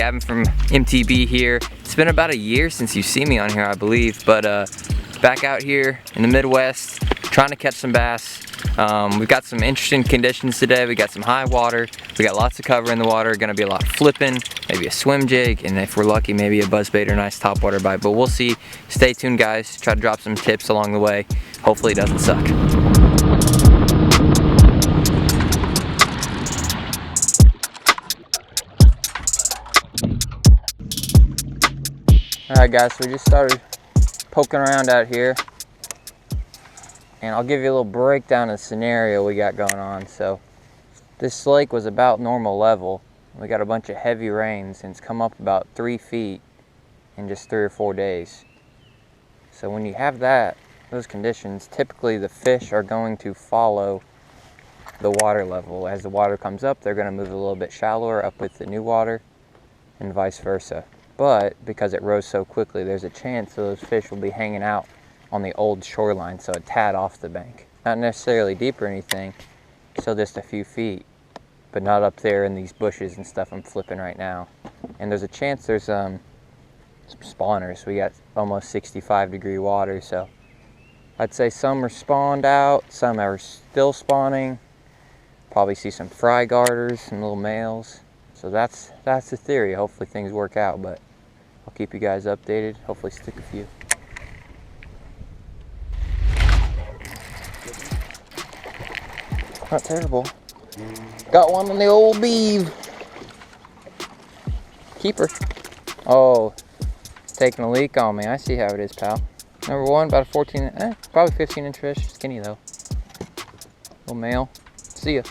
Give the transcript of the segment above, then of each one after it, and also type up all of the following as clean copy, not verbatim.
Gavin from MTB here. It's been about a year since you've seen me on here, I believe, but back out here in the Midwest, trying to catch some bass. We've got some interesting conditions today. We got some high water, we got lots of cover in the water, gonna be a lot of flipping, maybe a swim jig, and if we're lucky, maybe a buzzbait or a nice topwater bite, but we'll see. Stay tuned, guys. Try to drop some tips along the way. Hopefully it doesn't suck. Alright guys, so we just started poking around out here, and I'll give you a little breakdown of the scenario we got going on. So this lake was about normal level. We got a bunch of heavy rains, and it's come up about 3 feet in just 3 or 4 days. So when you have those conditions, typically the fish are going to follow the water level. As the water comes up, they're going to move a little bit shallower up with the new water, and vice versa. But because it rose so quickly, there's a chance that those fish will be hanging out on the old shoreline, so a tad off the bank. Not necessarily deep or anything, still just a few feet, but not up there in these bushes and stuff I'm flipping right now. And there's a chance there's some spawners. We got almost 65-degree water, so I'd say some are spawned out, some are still spawning. Probably see some fry garters, some little males. So that's the theory. Hopefully things work out, but I'll keep you guys updated. Hopefully stick a few. Not terrible. Got one on the old beeve. Keeper. Oh, it's taking a leak on me. I see how it is, pal. Number one, about a 14, probably 15-inch fish. Skinny though. Little male. See ya.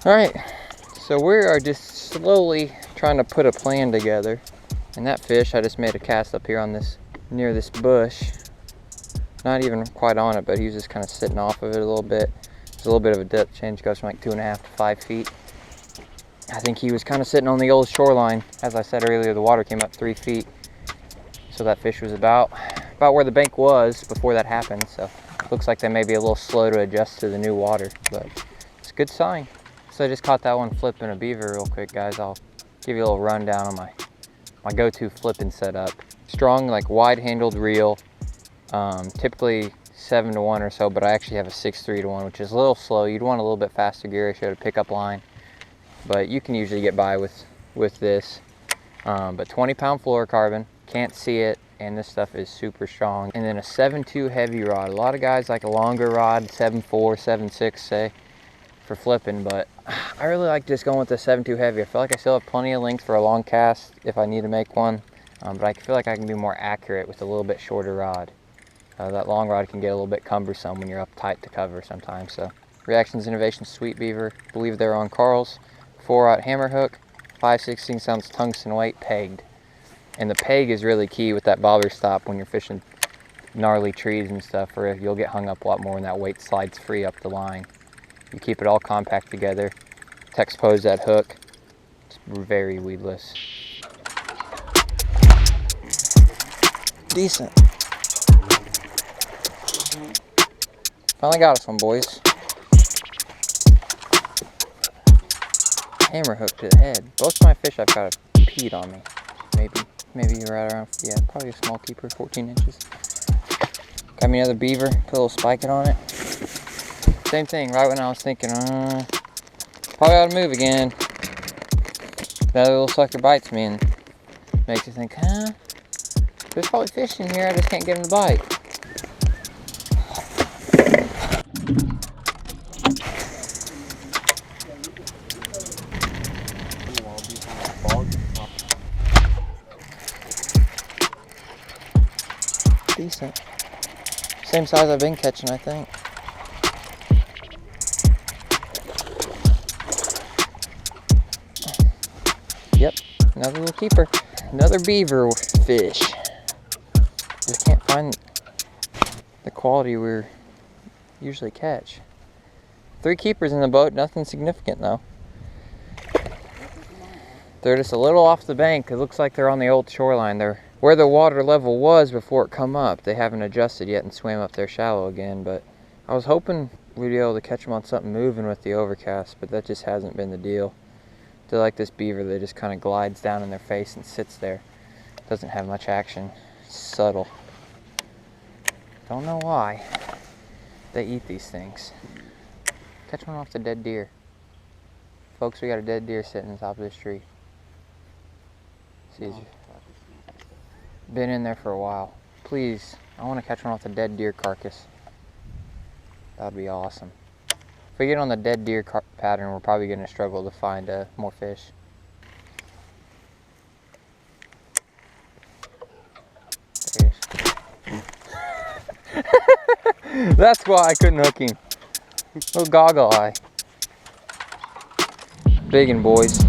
All right. So we are just slowly trying to put a plan together. And that fish, I just made a cast up here on this, near this bush. Not even quite on it, but he was just kind of sitting off of it a little bit. There's a little bit of a depth change, goes from like 2.5 to 5 feet. I think he was kind of sitting on the old shoreline. As I said earlier, the water came up 3 feet. So that fish was about where the bank was before that happened. So looks like they may be a little slow to adjust to the new water, but it's a good sign. So I just caught that one flipping a beaver real quick, guys. I'll give you a little rundown on my go-to flipping setup. Strong, like wide-handled reel, typically 7-to-1 or so, but I actually have a 6-3-to-1, which is a little slow. You'd want a little bit faster gear ratio to pick up line, but you can usually get by with this. But 20-pound fluorocarbon, can't see it, and this stuff is super strong. And then a 7.2 heavy rod. A lot of guys like a longer rod, 7.4, 7.6, say, for flipping, but I really like just going with the 7.2 heavy. I feel like I still have plenty of length for a long cast if I need to make one, but I feel like I can be more accurate with a little bit shorter rod. That long rod can get a little bit cumbersome when you're up tight to cover sometimes. So Reactions Innovations Sweet Beaver, I believe they're on Carl's, 4/0 hammer hook, 5/16 ounce tungsten weight, pegged. And the peg is really key with that bobber stop when you're fishing gnarly trees and stuff, or you'll get hung up a lot more when that weight slides free up the line. You keep it all compact together, to expose that hook. It's very weedless. Decent. Finally got us one, boys. Hammer hook to the head. Most of my fish I've got peed on me. Maybe right around, yeah, probably a small keeper, 14 inches. Got me another beaver, put a little spike on it. Same thing, right when I was thinking, probably ought to move again. That little sucker bites me and makes you think, there's probably fish in here, I just can't get him to bite. Decent. Same size I've been catching, I think. Yep, another little keeper. Another beaver fish. Just can't find the quality we usually catch. 3 keepers in the boat, nothing significant though. They're just a little off the bank. It looks like they're on the old shoreline. They're where the water level was before it come up. They haven't adjusted yet and swam up there shallow again, but I was hoping we'd be able to catch them on something moving with the overcast, but that just hasn't been the deal. They're like this beaver that just kind of glides down in their face and sits there. Doesn't have much action. Subtle. Don't know why they eat these things. Catch one off the dead deer. Folks, we got a dead deer sitting on top of this tree. See, he's been in there for a while. Please, I want to catch one off the dead deer carcass. That would be awesome. If we get on the dead deer pattern, we're probably going to struggle to find more fish. There he is. That's why I couldn't hook him. Little goggle eye. Biggin', boys.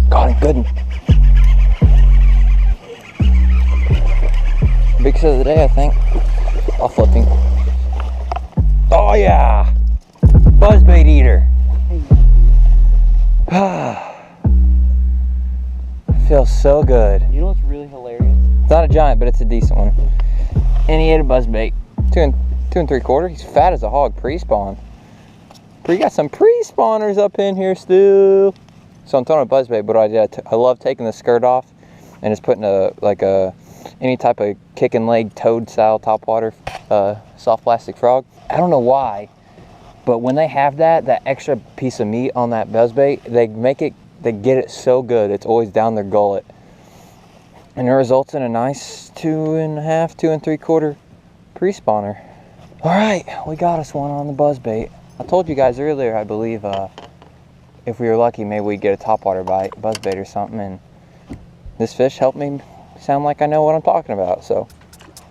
Got him, good one. Big set of the day, I think. I'll flip him. Oh yeah! Buzzbait eater. Feels so good. You know what's really hilarious? It's not a giant, but it's a decent one. And he ate a buzzbait. 2 3/4. He's fat as a hog pre-spawn. We got some pre-spawners up in here still. So I'm throwing a buzzbait, but what I did, I love taking the skirt off and just putting any type of kick and leg toad style topwater soft plastic frog. I don't know why, but when they have that extra piece of meat on that buzzbait, they get it so good. It's always down their gullet. And it results in a nice 2.5, 2 3/4 pre-spawner. All right, we got us one on the buzzbait. I told you guys earlier, I believe, if we were lucky, maybe we'd get a topwater bite, buzzbait or something, and this fish helped me sound like I know what I'm talking about, so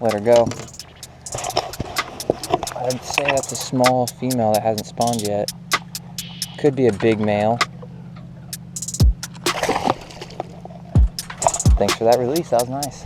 let her go. I'd say that's a small female that hasn't spawned yet. Could be a big male. Thanks for that release, that was nice.